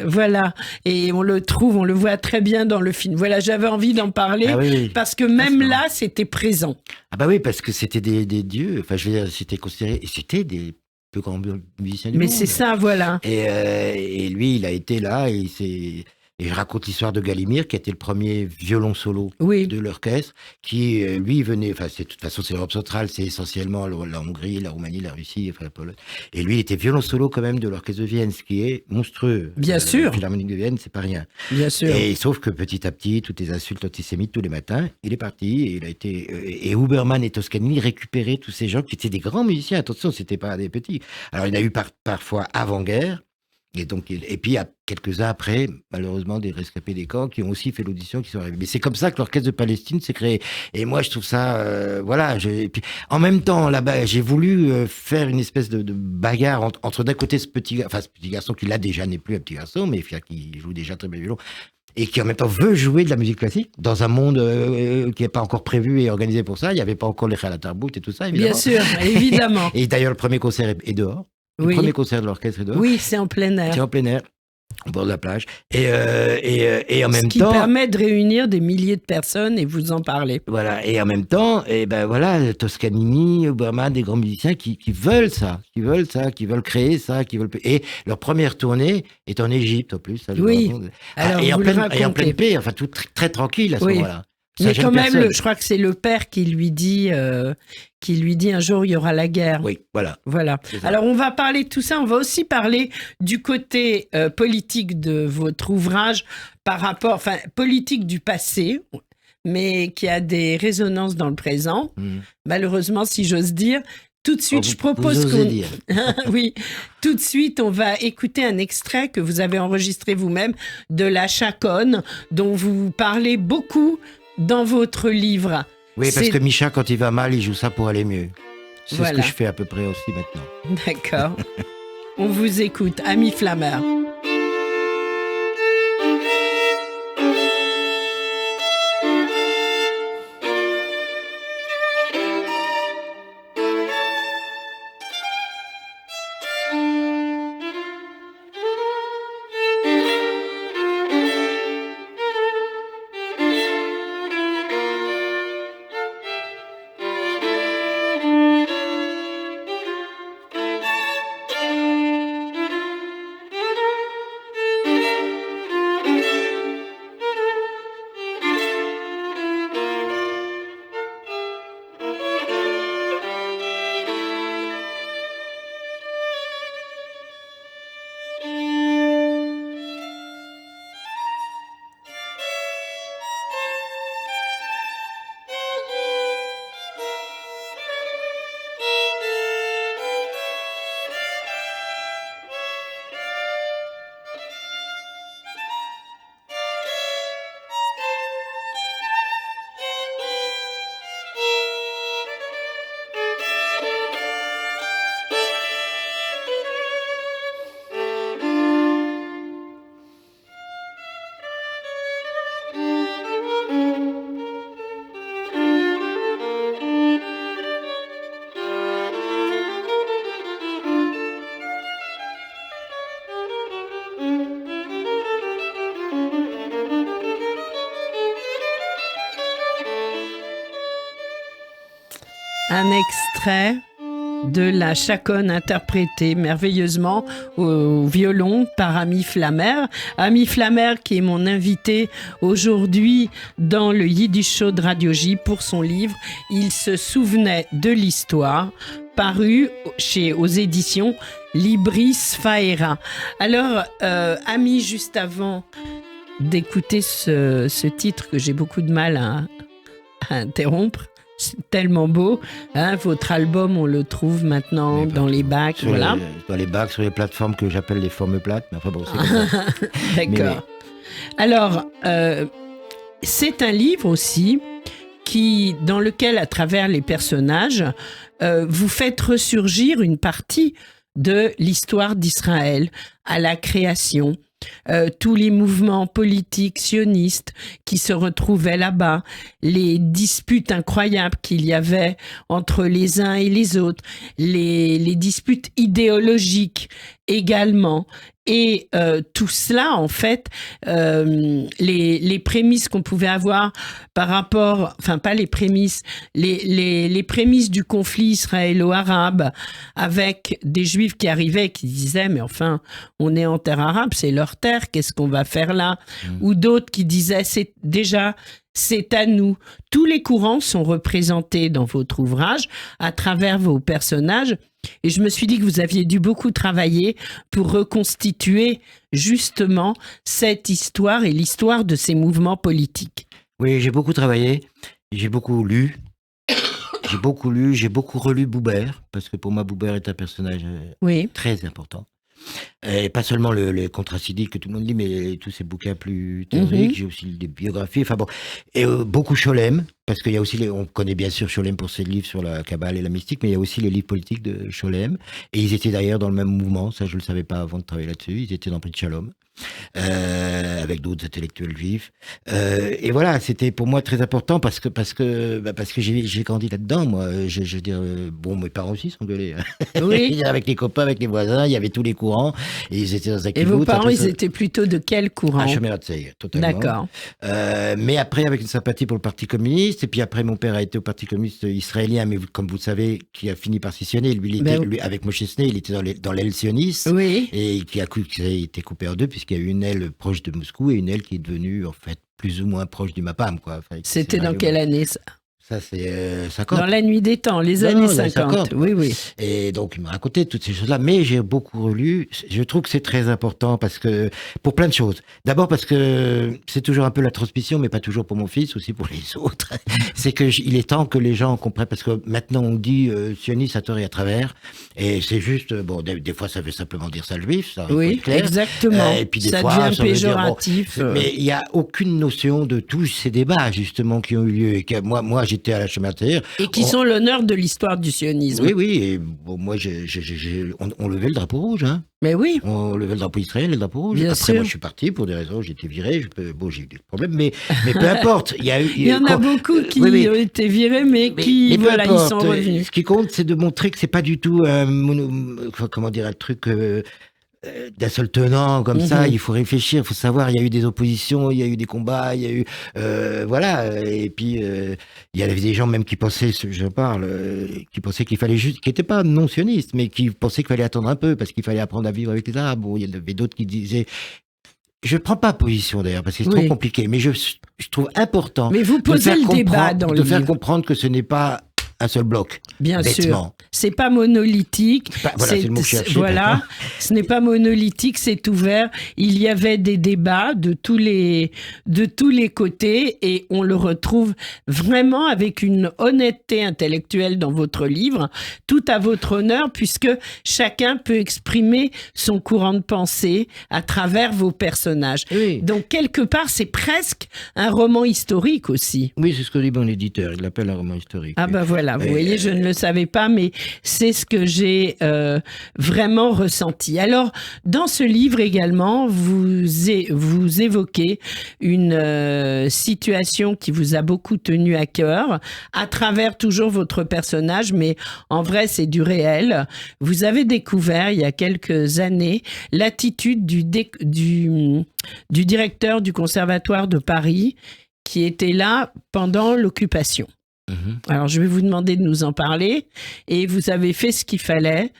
voilà, et on le voit très bien dans le film. Voilà, j'avais envie d'en parler parce que même là, c'était présent. Ah bah oui, parce que c'était des dieux. Enfin, je veux dire, c'était considéré, et c'était des plus grands musiciens du monde. Mais c'est ça, voilà. Et lui, il a été là, et je raconte l'histoire de Galimir, qui était le premier violon solo de l'orchestre, qui, lui, venait... Enfin, de toute façon, c'est l'Europe centrale, c'est essentiellement la Hongrie, la Roumanie, la Russie, enfin la Pologne. Et lui, il était violon solo quand même de l'orchestre de Vienne, ce qui est monstrueux. Bien sûr. La Philharmonique de Vienne, c'est pas rien. Bien sûr. Et sauf que petit à petit, toutes les insultes antisémites tous les matins, il est parti, et il a été... Et Huberman et Toscanini récupéraient tous ces gens qui étaient des grands musiciens. Attention, c'était pas des petits. Alors, il y en a eu parfois avant-guerre. Et puis, il y a quelques-uns après, malheureusement, des rescapés des camps qui ont aussi fait l'audition, qui sont arrivés. Mais c'est comme ça que l'orchestre de Palestine s'est créé. Et moi, je trouve ça, et puis, en même temps, là-bas, j'ai voulu faire une espèce de bagarre entre d'un côté ce petit garçon qui là déjà n'est plus un petit garçon, mais qui joue déjà très bien violon. et qui en même temps veut jouer de la musique classique dans un monde qui n'est pas encore prévu et organisé pour ça. Il n'y avait pas encore les Khala Tarbout et tout ça, évidemment. Bien sûr, évidemment. Et d'ailleurs, le premier concert est dehors. Le Oui. premier concert de l'orchestre est dehors. Oui, c'est en plein air. C'est en plein air, au bord de la plage. Et en Ce même qui temps... permet de réunir des milliers de personnes et vous en parlez. Voilà, et en même temps, Toscanini, Obermann, des grands musiciens qui veulent ça, qui veulent créer ça, et leur première tournée est en Égypte en plus. Ça, je Oui. vous raconte. Alors, et en vous le pleine racontez. paix, enfin tout très tranquille à ce Oui. moment-là. Ça Mais gêne quand même, personne. je crois que c'est le père qui lui dit un jour il y aura la guerre. Oui, voilà. Voilà. C'est ça. Alors on va parler de tout ça. On va aussi parler du côté politique de votre ouvrage politique du passé, mais qui a des résonances dans le présent. Malheureusement, si j'ose dire. Tout de suite, je propose vous osez dire. Oui, tout de suite, on va écouter un extrait que vous avez enregistré vous-même de la chaconne, dont vous parlez beaucoup dans votre livre. Oui, parce C'est- que Micha, quand il va mal, il joue ça pour aller mieux. C'est ce Voilà. que je fais à peu près aussi maintenant. D'accord. On vous écoute, Ami Flammeur. Un extrait de la chaconne interprétée merveilleusement au violon par Ami Flammeur. Ami Flammeur qui est mon invité aujourd'hui dans le Yiddish Show de Radio J pour son livre « Il se souvenait de l'histoire » paru aux éditions Libris Faera. Alors, Ami, juste avant d'écouter ce titre que j'ai beaucoup de mal à interrompre, c'est tellement beau. Hein, votre album, on le trouve maintenant dans les bacs. Voilà. Dans les bacs, sur les plateformes que j'appelle les formes plates. Mais enfin bon, c'est comme ça. D'accord. Alors, c'est un livre aussi dans lequel, à travers les personnages, vous faites ressurgir une partie de l'histoire d'Israël à la création. Tous les mouvements politiques sionistes qui se retrouvaient là-bas, les disputes incroyables qu'il y avait entre les uns et les autres, les disputes idéologiques également. Et tout cela, en fait, les prémices qu'on pouvait avoir par rapport, enfin pas les prémices, les prémices du conflit israélo-arabe avec des juifs qui arrivaient et qui disaient mais enfin on est en terre arabe, c'est leur terre, qu'est-ce qu'on va faire là? Ou d'autres qui disaient c'est à nous. Tous les courants sont représentés dans votre ouvrage à travers vos personnages. Et je me suis dit que vous aviez dû beaucoup travailler pour reconstituer justement cette histoire et l'histoire de ces mouvements politiques. Oui, j'ai beaucoup travaillé, j'ai beaucoup lu, j'ai beaucoup relu Boubert, parce que pour moi Boubert est un personnage Oui. très important. Et pas seulement le contracidique que tout le monde lit, mais tous ces bouquins plus théoriques. J'ai aussi des biographies. Enfin bon, et beaucoup Scholem, parce qu'il y a aussi on connaît bien sûr Scholem pour ses livres sur la Kabbale et la mystique, mais il y a aussi les livres politiques de Scholem. Et ils étaient d'ailleurs dans le même mouvement. Ça, je le savais pas avant de travailler là-dessus. Ils étaient dans Prix de Shalom. avec d'autres intellectuels juifs. Et voilà, c'était pour moi très important parce que j'ai grandi là-dedans, moi. Je veux dire, bon, mes parents aussi s'engueulaient. Oui. Avec les copains, avec les voisins, il y avait tous les courants. Et ils étaient dans un Et vos kibbutz, parents, après ils ça- étaient plutôt de quel courant? Un chemin de totalement. D'accord. Mais après, avec une sympathie pour le Parti communiste, et puis après, mon père a été au Parti communiste israélien, mais comme vous le savez, qui a fini par scissionner. Lui, lui, avec Moshe Sneeh, il était dans l'aile sioniste, Oui. et qui a été coupé en deux, puisqu'il y a eu une aile proche de Moscou et une aile qui est devenue, en fait, plus ou moins proche du Mapam, quoi. Enfin, C'était c'est dans quelle année, ça? Ça, c'est 50. Dans la nuit des temps, les Non, années non, les années 50. 50. Oui, oui. Et donc, il me racontait toutes ces choses-là, mais j'ai beaucoup relu. Je trouve que c'est très important pour plein de choses. D'abord parce que c'est toujours un peu la transmission, mais pas toujours pour mon fils, aussi pour les autres. C'est que il est temps que les gens comprennent, parce que maintenant on dit sioniste à tort et à travers, et c'est juste, bon, des fois ça veut simplement dire sale juif, ça. Il faut Oui, être clair. exactement. Et puis des ça fois, devient ça veut dire, bon, péjoratif. mais il n'y a aucune notion de tous ces débats, justement, qui ont eu lieu. Et que moi, j'étais à la chemin de terre. Et qui sont l'honneur de l'histoire du sionisme. Oui, oui. Et bon, moi, on levait le drapeau rouge, hein. Mais oui. On levait le drapeau israélien, le drapeau rouge. Bien Après, sûr. moi, je suis parti pour des raisons. J'ai été viré. J'ai eu des problèmes, mais peu importe. Il y en a beaucoup qui Oui, oui. ont été virés, mais qui, peu voilà, ils importe. sont revenus. Ce qui compte, c'est de montrer que c'est pas du tout comment dire, un truc d'un seul tenant comme ça. Il faut réfléchir, il faut savoir. Il y a eu des oppositions, il y a eu des combats, il y a eu voilà. Et puis il y avait des gens même qui pensaient, qui pensaient qu'il fallait juste, qui n'étaient pas non sionistes, mais qui pensaient qu'il fallait attendre un peu parce qu'il fallait apprendre à vivre avec les Arabes. Bon, il y en avait d'autres qui disaient. Je prends pas position d'ailleurs parce que c'est trop compliqué, mais je trouve important. Mais vous posez le débat dans le de faire livre. comprendre que ce n'est pas un seul bloc. Bien bêtement. sûr. C'est pas monolithique. Voilà, c'est le mot que je cherchais, voilà. Ce n'est pas monolithique, c'est ouvert. Il y avait des débats de tous les côtés et on le retrouve vraiment avec une honnêteté intellectuelle dans votre livre, tout à votre honneur puisque chacun peut exprimer son courant de pensée à travers vos personnages. Oui. Donc quelque part, c'est presque un roman historique aussi. Oui, c'est ce que dit mon éditeur. Il l'appelle un roman historique. Ah ben voilà, vous voyez, je ne le savais pas, mais c'est ce que j'ai vraiment ressenti. Alors, dans ce livre également, vous évoquez une situation qui vous a beaucoup tenu à cœur, à travers toujours votre personnage, mais en vrai, c'est du réel. Vous avez découvert, il y a quelques années, l'attitude du directeur du Conservatoire de Paris, qui était là pendant l'occupation. Alors, je vais vous demander de nous en parler. Et vous avez fait ce qu'il fallait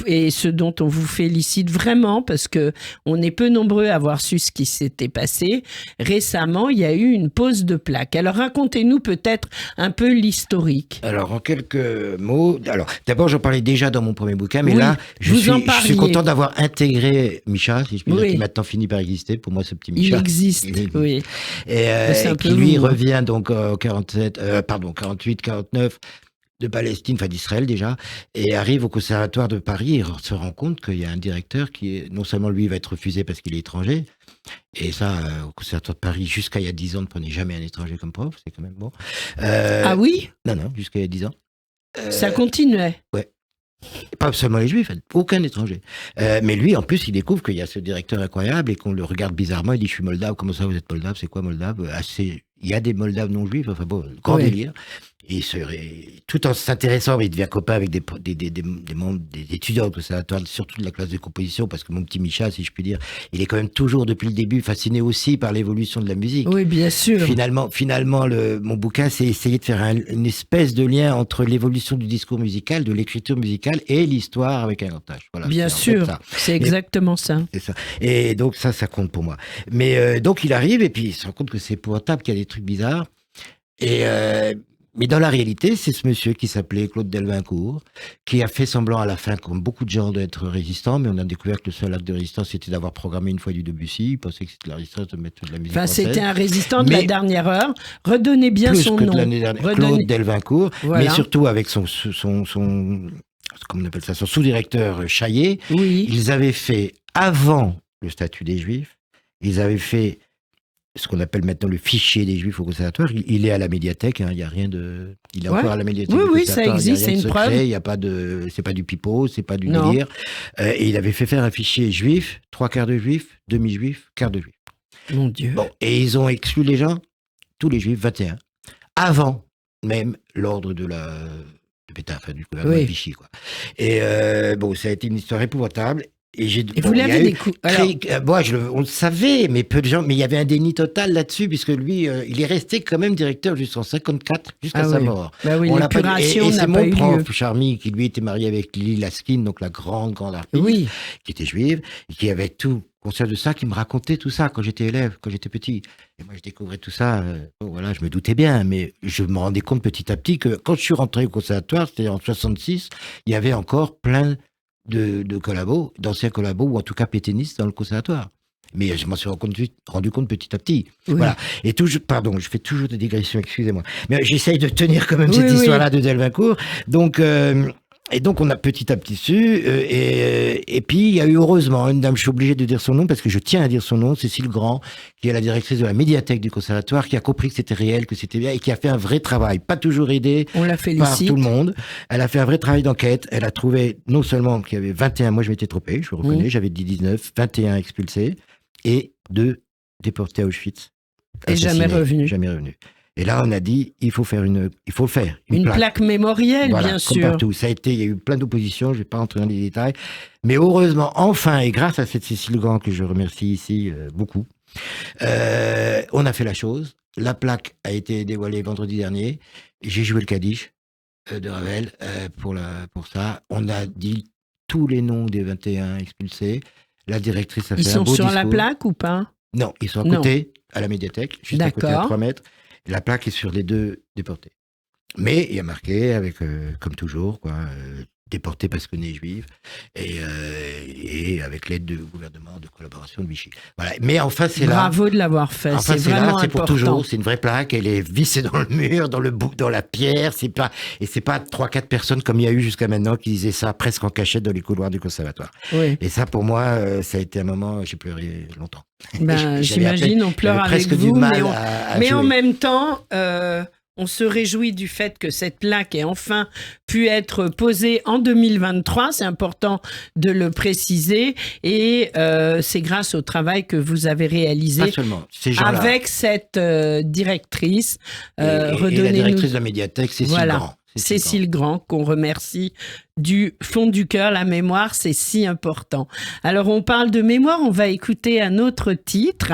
et ce dont on vous félicite vraiment parce que on est peu nombreux à avoir su ce qui s'était passé. Récemment, il y a eu une pose de plaque. Alors, racontez-nous peut-être un peu l'historique. Alors, en quelques mots, d'abord, j'en parlais déjà dans mon premier bouquin, mais oui, là, je suis content d'avoir intégré Micha, si je puis dire, qui maintenant finit par exister. Pour moi, ce petit Micha. Il existe, oui. Et qui, lui, revient donc en 48, 49, de Palestine, enfin d'Israël déjà, et arrive au Conservatoire de Paris et se rend compte qu'il y a un directeur qui est, non seulement lui va être refusé parce qu'il est étranger, et ça, au Conservatoire de Paris, jusqu'à il y a 10 ans, ne prenait jamais un étranger comme prof, c'est quand même bon. Ah oui ? Non, jusqu'à il y a 10 ans. Ça continuait. Ouais. Pas seulement les Juifs, aucun étranger. Mais lui, en plus, il découvre qu'il y a ce directeur incroyable et qu'on le regarde bizarrement. Il dit, je suis moldave. Comment ça, vous êtes moldave? C'est quoi moldave? Il y a des moldaves non juifs. Enfin bon, grand délire. Et tout en s'intéressant, il devient copain avec des membres, des étudiants au conservatoire, surtout de la classe de composition, parce que mon petit Micha, si je puis dire, il est quand même toujours depuis le début fasciné aussi par l'évolution de la musique. Oui, bien sûr. Finalement, mon bouquin, c'est essayer de faire une espèce de lien entre l'évolution du discours musical, de l'écriture musicale et l'histoire avec un grand H. Voilà, bien sûr, c'est exactement ça. C'est ça. Et donc ça compte pour moi. Mais donc il arrive et puis il se rend compte que c'est épouvantable, qu'il y a des trucs bizarres. Mais dans la réalité, c'est ce monsieur qui s'appelait Claude Delvincourt, qui a fait semblant à la fin, comme beaucoup de gens, d'être résistant, mais on a découvert que le seul acte de résistance, c'était d'avoir programmé une fois du Debussy. Il pensait que c'était la résistance de mettre de la musique française. C'était un résistant de la dernière heure. Redonnez bien son nom. Plus que de l'année dernière. Claude Delvincourt, voilà. Mais surtout avec son comment on appelle ça, son sous-directeur Chaillet. Oui. Ils avaient fait, avant le statut des Juifs, ils avaient fait ce qu'on appelle maintenant le fichier des Juifs au conservatoire. Il est à la médiathèque, hein, il y a rien de... Il est Ouais. encore à la médiathèque Oui, du oui, ça conservatoire, il y a existe, rien de c'est une secret, preuve. il y a pas de... C'est pas du pipeau, c'est pas du Non. délire. Et il avait fait faire un fichier juif, 3/4 de juifs, demi-juifs, quart de juifs. Mon Dieu. Bon, et ils ont exclu les gens, tous les juifs, 21, avant même l'ordre de Pétain, enfin du gouvernement Oui. de Vichy, quoi. Et bon, ça a été une histoire épouvantable. Et Et vous il y a l'avez eu découvert. moi, on le savait, mais peu de gens. Mais il y avait un déni total là-dessus, puisque lui, il est resté quand même directeur jusqu'en 54, jusqu'à sa mort. Bah oui, On l'a pas dit. l'épuration Et n'a c'est pas mon eu prof, lieu. Charmy, qui lui était marié avec Lily Laskin, donc la grande artiste, Oui. qui était juive, et qui avait tout conscience de ça, qui me racontait tout ça quand j'étais élève, quand j'étais petit. Et moi, je découvrais tout ça. Bon, voilà, je me doutais bien, mais je me rendais compte petit à petit que quand je suis rentré au conservatoire, c'était en 66, il y avait encore plein de collabos, d'anciens collabos, ou en tout cas pétainistes dans le conservatoire. Mais je m'en suis rendu compte petit à petit. Oui. Voilà. Et toujours, pardon, je fais toujours des digressions, excusez-moi. Mais j'essaye de tenir quand même Oui, cette oui. histoire-là de Delvincourt. Donc, et donc, on a petit à petit su. Et puis, il y a eu heureusement une dame, je suis obligé de dire son nom parce que je tiens à dire son nom, Cécile Grand, qui est la directrice de la médiathèque du conservatoire, qui a compris que c'était réel, que c'était bien et qui a fait un vrai travail. Pas toujours aidé On la par félicite. tout le monde. Elle a fait un vrai travail d'enquête. Elle a trouvé non seulement qu'il y avait 21, moi je m'étais trompé, je le reconnais, Mmh. j'avais dit 19, 21 expulsés et 2 déportés à Auschwitz. Et jamais assassinés, revenus. Jamais revenus. Et là, on a dit, il faut le faire. Une plaque mémorielle, Voilà, bien comme sûr. partout. Ça a été, il y a eu plein d'oppositions, je ne vais pas rentrer dans les détails. Mais heureusement, enfin, et grâce à cette Cécile Grand, que je remercie ici beaucoup, on a fait la chose. La plaque a été dévoilée vendredi dernier. J'ai joué le Kaddish de Ravel pour ça. On a dit tous les noms des 21 expulsés. La directrice a Ils fait un sont beau sur discours. la plaque ou pas? Non, ils sont à Non. côté, à la médiathèque, juste à côté, à D'accord. 3 mètres. La plaque est sur les 2 déportés. Mais il y a marqué, avec, comme toujours, quoi, déportés parce que nés juifs, et avec l'aide du gouvernement de collaboration de Vichy. Voilà. Mais enfin, c'est là. Bravo de l'avoir fait. Enfin, c'est c'est là, vraiment c'est pour important. toujours. C'est une vraie plaque. Elle est vissée dans le mur, dans le bout, dans la pierre. C'est pas 3-4 personnes comme il y a eu jusqu'à maintenant qui disaient ça presque en cachette dans les couloirs du conservatoire. Oui. Et ça, pour moi, ça a été un moment, j'ai pleuré longtemps. Ben, J'avais j'imagine, on pleure j'avais avec presque vous, du mal mais, mais en jouer. même temps, on se réjouit du fait que cette plaque ait enfin pu être posée en 2023. C'est important de le préciser. Et c'est grâce au travail que vous avez réalisé Pas seulement. Ces gens-là. avec cette directrice. Et la Redonnez-nous directrice de la médiathèque, Cécile Voilà. Grand. Cécile Grand, qu'on remercie du fond du cœur. La mémoire, c'est si important. Alors, on parle de mémoire, on va écouter un autre titre.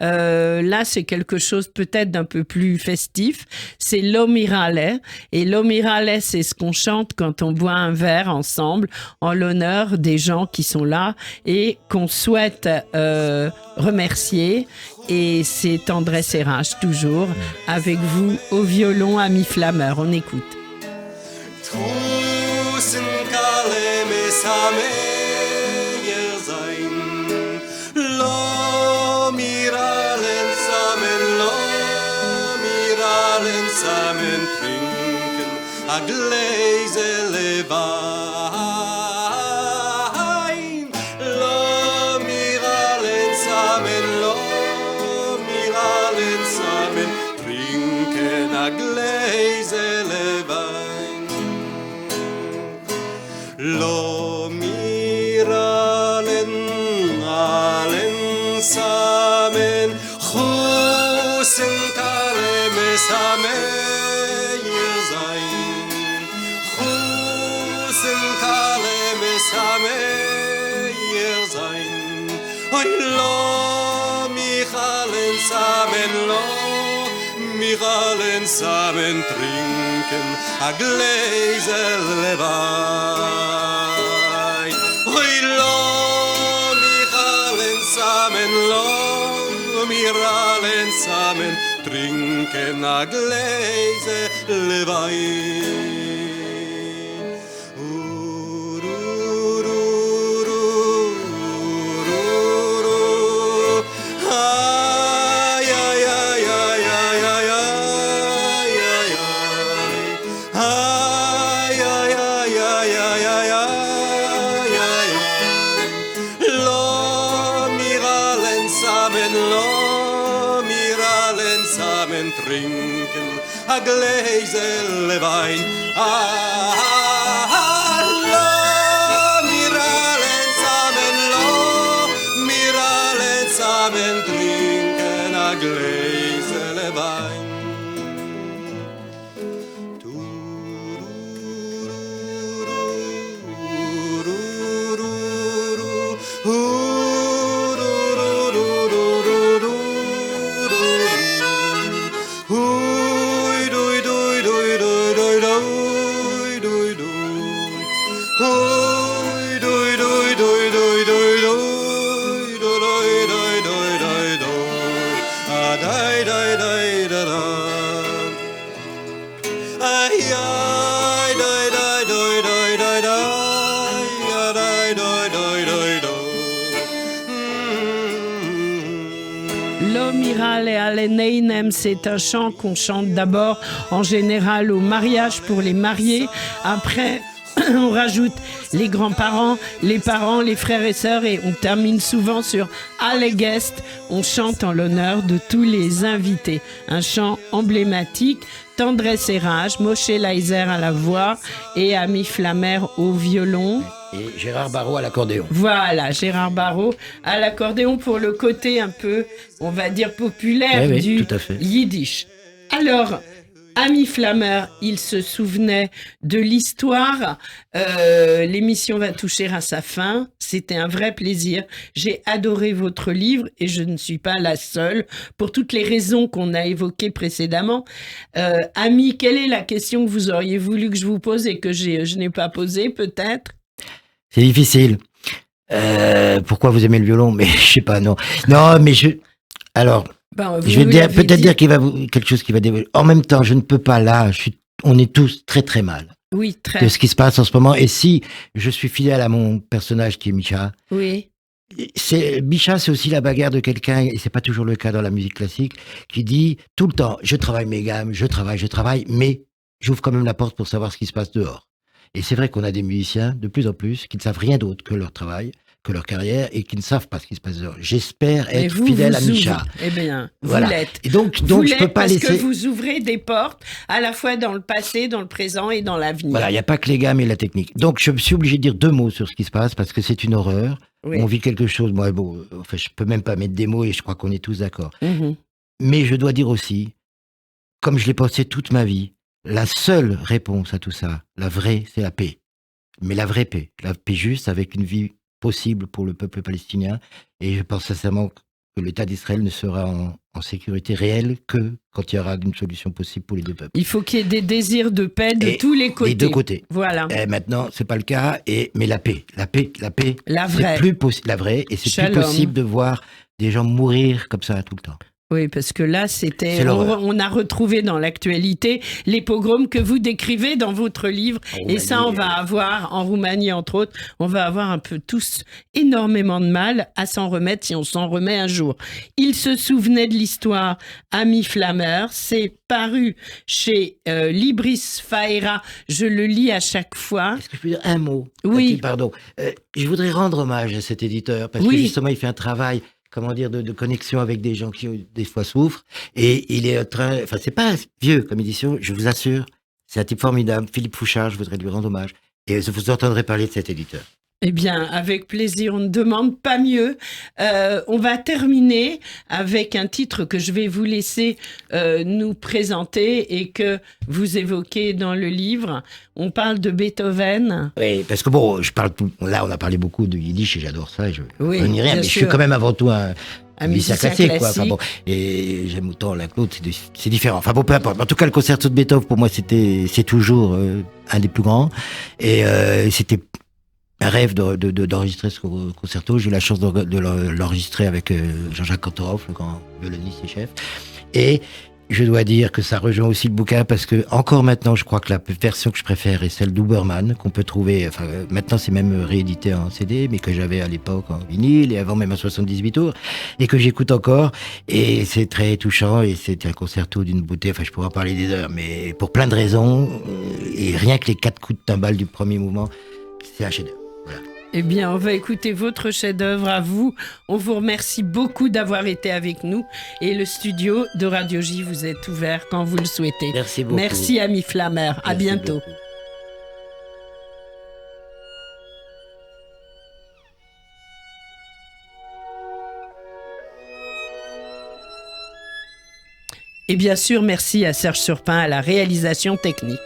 Là, c'est quelque chose peut-être d'un peu plus festif. C'est L'Omirale. Et L'Omirale, c'est ce qu'on chante quand on boit un verre ensemble en l'honneur des gens qui sont là et qu'on souhaite remercier. Et c'est Tendresse et Rage, toujours, avec vous au violon, ami Flammeur. On écoute. Trusen kalem esame sein Lo miralen samen trinken a Gläse Wein Lo miralen samen trinken a Gläse Wein Lo miralen allen samen Chusen kalem esame ihr sein Chusen kalem esame ihr sein Oi lo michalen samen trinken a Gläsel Wein Oi lo michalen samen trinken a Gläsel Wein zusammen trinken a Gläsele Wein. Wir alle zusammen trinken a Gläsele Wein. Neinem, c'est un chant qu'on chante d'abord en général au mariage pour les mariés. Après, on rajoute les grands-parents, les parents, les frères et sœurs et on termine souvent sur Alle Gäste. On chante en l'honneur de tous les invités. Un chant emblématique, Tendresse et Rage, Moshe Leiser à la voix et Ami Flammer au violon. Et Gérard Barrault à l'accordéon. Voilà, Gérard Barrault à l'accordéon pour le côté un peu, on va dire, populaire du tout à fait. yiddish. Alors, Ami Flammer, il se souvenait de l'histoire. L'émission va toucher à sa fin. C'était un vrai plaisir. J'ai adoré votre livre et je ne suis pas la seule pour toutes les raisons qu'on a évoquées précédemment. Ami, quelle est la question que vous auriez voulu que je vous pose et que je n'ai pas posée, peut-être ? C'est difficile. Pourquoi vous aimez le violon? Mais je sais pas, non. Non, mais alors, je vais peut-être dire quelque chose qui va dévoiler. En même temps, je ne peux pas là. On est tous très très mal. Oui, très. De ce qui se passe en ce moment. Et si je suis fidèle à mon personnage qui est Micha. Oui. Micha, c'est aussi la bagarre de quelqu'un, et c'est pas toujours le cas dans la musique classique, qui dit tout le temps, je travaille mes gammes, je travaille, mais j'ouvre quand même la porte pour savoir ce qui se passe dehors. Et c'est vrai qu'on a des musiciens, de plus en plus, qui ne savent rien d'autre que leur travail, que leur carrière, et qui ne savent pas ce qui se passe dehors. J'espère être fidèle à Micha. Eh bien, voilà. Vous l'êtes. Et donc vous je peux pas laisser... Parce que vous ouvrez des portes, à la fois dans le passé, dans le présent et dans l'avenir. Voilà, il n'y a pas que les gammes et la technique. Donc je suis obligé de dire 2 mots sur ce qui se passe, parce que c'est une horreur. Oui. On vit quelque chose, moi, bon, enfin, je peux même pas mettre des mots, et je crois qu'on est tous d'accord. Mais je dois dire aussi, comme je l'ai pensé toute ma vie, la seule réponse à tout ça, la vraie, c'est la paix. Mais la vraie paix juste avec une vie possible pour le peuple palestinien. Et je pense sincèrement que l'État d'Israël ne sera en sécurité réelle que quand il y aura une solution possible pour les deux peuples. Il faut qu'il y ait des désirs de paix de tous les côtés. Les deux côtés. Voilà. Et maintenant, c'est pas le cas. Mais la paix, la c'est vraie. plus possible, la vraie. Et c'est Shalom. Plus possible de voir des gens mourir comme ça tout le temps. Oui, parce que là, on a retrouvé dans l'actualité les pogroms que vous décrivez dans votre livre. Et ça, on va avoir, en Roumanie, entre autres, on va avoir un peu tous énormément de mal à s'en remettre si on s'en remet un jour. Il se souvenait de l'histoire Ami Flammer. C'est paru chez Libris Faera. Je le lis à chaque fois. Est-ce que je peux dire un mot? Oui. Pardon. Je voudrais rendre hommage à cet éditeur parce que justement, il fait un travail... de connexion avec des gens qui des fois souffrent. Et il est en train, enfin, c'est pas vieux comme édition, je vous assure, c'est un type formidable, Philippe Fouchard, je voudrais lui rendre hommage. Et vous entendrez parler de cet éditeur. Eh bien, avec plaisir, on ne demande pas mieux. On va terminer avec un titre que je vais vous laisser nous présenter et que vous évoquez dans le livre. On parle de Beethoven. Oui, parce que bon, là on a parlé beaucoup de yiddish et j'adore ça. Je n'y rien, mais je suis quand même avant tout un musicien classique, quoi. Enfin, bon, et j'aime autant l'un que l'autre, c'est différent. Enfin bon, peu importe. En tout cas, le concerto de Beethoven, pour moi, c'est toujours un des plus grands. Et c'était un rêve d'enregistrer ce concerto. J'ai eu la chance de l'enregistrer avec Jean-Jacques Kantorov, le grand violoniste et chef. Et je dois dire que ça rejoint aussi le bouquin parce que encore maintenant, je crois que la version que je préfère est celle d'Huberman, qu'on peut trouver, enfin maintenant c'est même réédité en CD, mais que j'avais à l'époque en vinyle et avant même en 78 tours, et que j'écoute encore. Et c'est très touchant et c'est un concerto d'une beauté, enfin je pourrais en parler des heures, mais pour plein de raisons, et rien que les 4 coups de timbale du premier mouvement, c'est un chef-d'œuvre. Voilà. Eh bien, on va écouter votre chef-d'œuvre à vous. On vous remercie beaucoup d'avoir été avec nous. Et le studio de Radio J vous est ouvert quand vous le souhaitez. Merci beaucoup. Merci, Ami Flammer. À Merci bientôt. beaucoup. Et bien sûr, merci à Serge Surpin à la réalisation technique.